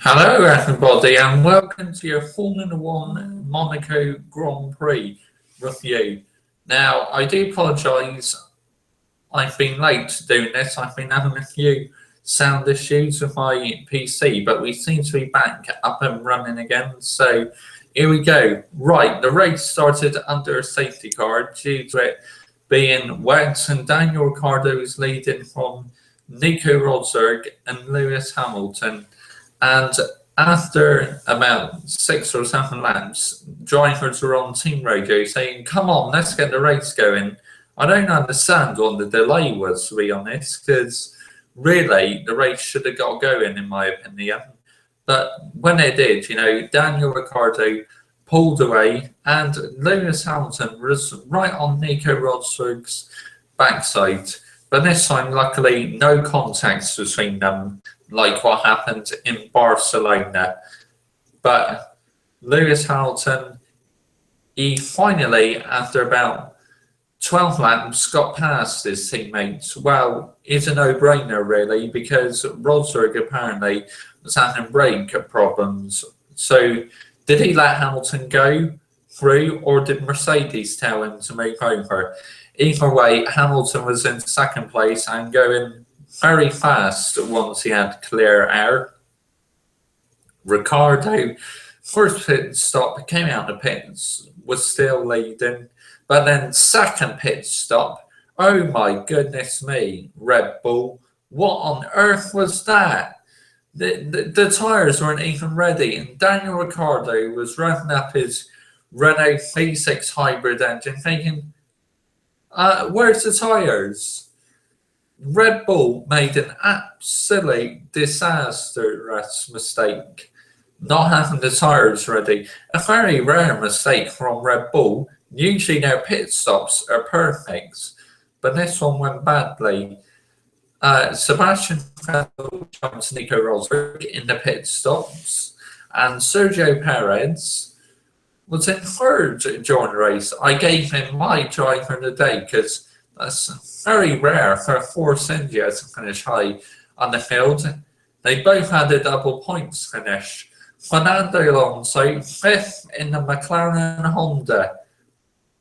Hello, everybody, and welcome to your Formula One Monaco Grand Prix review. Now, I do apologise, I've been late to doing this. I've been having a few sound issues with my PC, but we seem to be back up and running again. So, here we go. Right, the race started under a safety car due to it being wet, and Daniel Ricciardo is leading from Nico Rosberg and Lewis Hamilton. And after about 6 or 7 laps, drivers were on team radio saying, "Come on, let's get the race going." I don't understand what the delay was, to be honest, because really the race should have got going, in my opinion. But when it did, Daniel Ricciardo pulled away, and Lewis Hamilton was right on Nico Rosberg's backside. But this time, luckily, no contacts between them, like what happened in Barcelona. But Lewis Hamilton, he finally, after about 12 laps, got past his teammates. Well, it's a no-brainer, really, because Rosberg apparently was having brake problems. So did he let Hamilton go through, or did Mercedes tell him to move over? Either way, Hamilton was in second place and going very fast once he had clear air. Ricciardo, first pit stop, came out of the pits, was still leading, but then second pit stop, oh my goodness me, Red Bull, what on earth was that? The tyres weren't even ready, and Daniel Ricciardo was revving up his Renault V6 hybrid engine thinking, where's the tyres? Red Bull made an absolute disastrous mistake, not having the tyres ready. A very rare mistake from Red Bull. Usually their pit stops are perfect, but this one went badly. Sebastian Vettel jumped Nico Rosberg in the pit stops, and Sergio Perez was in third during the race. I gave him my driver of the day because that's very rare for a Force India to finish high on the field. They both had a double points finish. Fernando Alonso, 5th in the McLaren Honda.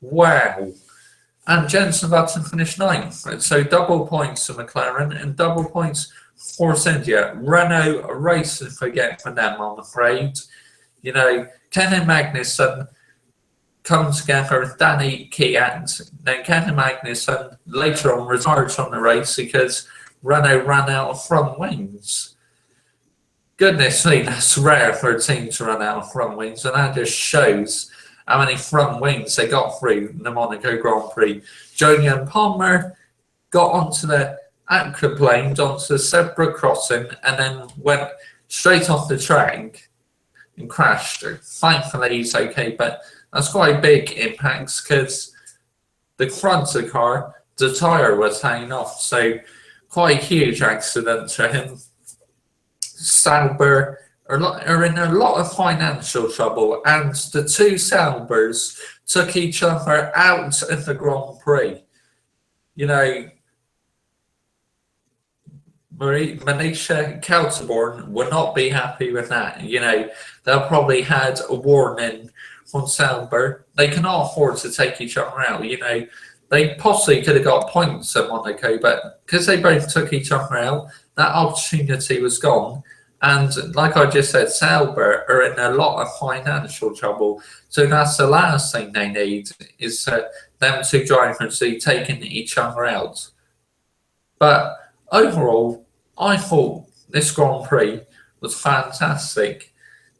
Wow. And Jenson Button finished 9th. So double points to McLaren and double points Force India. Renault racing forget for them, I'm afraid. Kenny Magnussen come together with Danny Kiat. Then Kenny Magnussen later on retired from the race because Renault ran out of front wings. Goodness me, that's rare for a team to run out of front wings, and that just shows how many front wings they got through the Monaco Grand Prix. Jolyon Palmer got onto the aquaplane, onto the zebra crossing, and then went straight off the track and crashed. Thankfully, he's okay, but that's quite a big impact because the front of the car, the tyre was hanging off, so quite a huge accident for him. Sauber are in a lot of financial trouble, and the two Saubers took each other out of the Grand Prix. Manisha Kelterborn will not be happy with that. They'll probably had a warning from Sauber. They cannot afford to take each other out. They possibly could have got points at Monaco, but because they both took each other out, that opportunity was gone. And like I just said, Sauber are in a lot of financial trouble. So that's the last thing they need, is them two drivers taking each other out. But overall, I thought this Grand Prix was fantastic.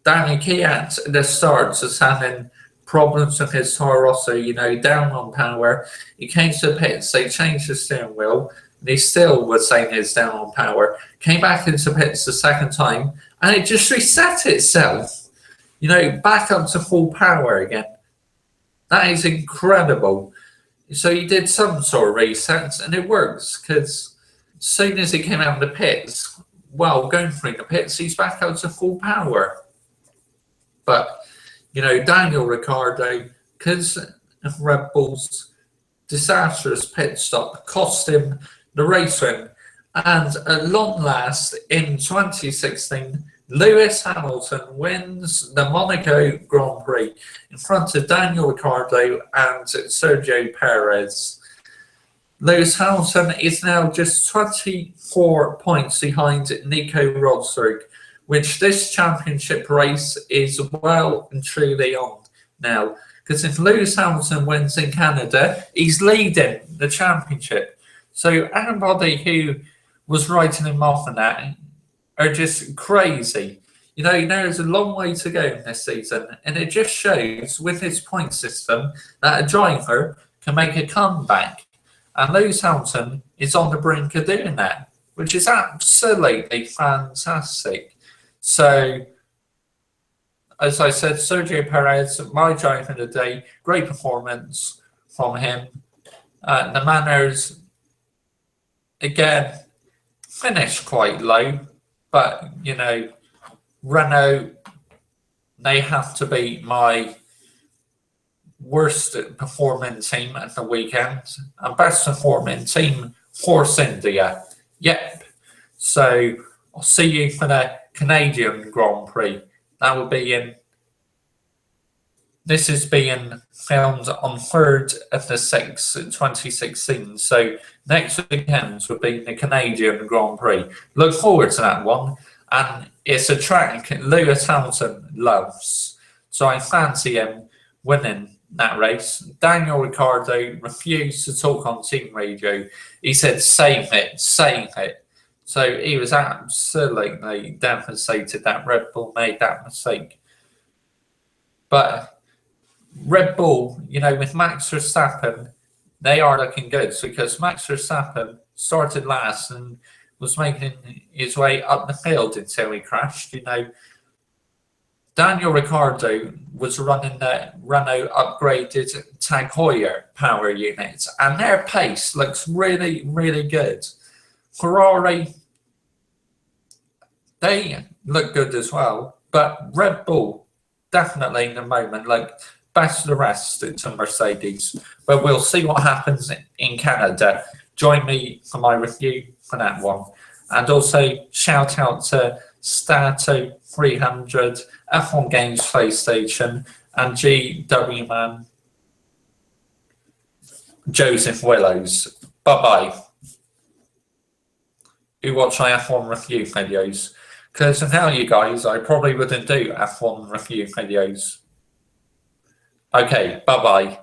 Danny Kiat at the start was having problems with his Toro Rosso, down on power. He came to the pits, they changed the steering wheel, and he still was saying it's down on power. Came back into pits the second time, and it just reset itself. Back up to full power again. That is incredible. So he did some sort of resets, and it works, because as soon as he came out of the pits, going through the pits, he's back out to full power. But, Daniel Ricciardo, because of Red Bull's disastrous pit stop, cost him the race win. And at long last, in 2016, Lewis Hamilton wins the Monaco Grand Prix in front of Daniel Ricciardo and Sergio Perez. Lewis Hamilton is now just 24 points behind Nico Rosberg, which this championship race is well and truly on now. Because if Lewis Hamilton wins in Canada, he's leading the championship. So everybody who was writing him off on that are just crazy. You know, there's a long way to go in this season, and it just shows with his point system that a driver can make a comeback. And Lewis Hamilton is on the brink of doing that, which is absolutely fantastic. So, as I said, Sergio Perez, my driver of the day, great performance from him. The Manners, again, finished quite low, but, you know, Renault, they have to be my worst performing team at the weekend and best performing team, Force India. Yep. So I'll see you for the Canadian Grand Prix. That will be in. This is being filmed on 3rd of the 6th, 2016. So next weekend will be the Canadian Grand Prix. Look forward to that one. And it's a track Lewis Hamilton loves. So I fancy him winning that race. Daniel Ricciardo refused to talk on team radio. He said, save it, save it. So he was absolutely devastated that Red Bull made that mistake. But Red Bull, you know, with Max Verstappen, they are looking good because Max Verstappen started last and was making his way up the field until he crashed. You know, Daniel Ricciardo was running the Renault upgraded Tag Heuer power unit, and their pace looks really, really good. Ferrari, they look good as well, but Red Bull definitely in the moment, like best of the rest to Mercedes. But we'll see what happens in Canada. Join me for my review for that one. And also shout out to Stato 300, F1 Games PlayStation, and GW Man Joseph Willows. Bye-bye. Who watch my F1 review videos. Because without you guys, I probably wouldn't do F1 review videos. Okay, bye-bye.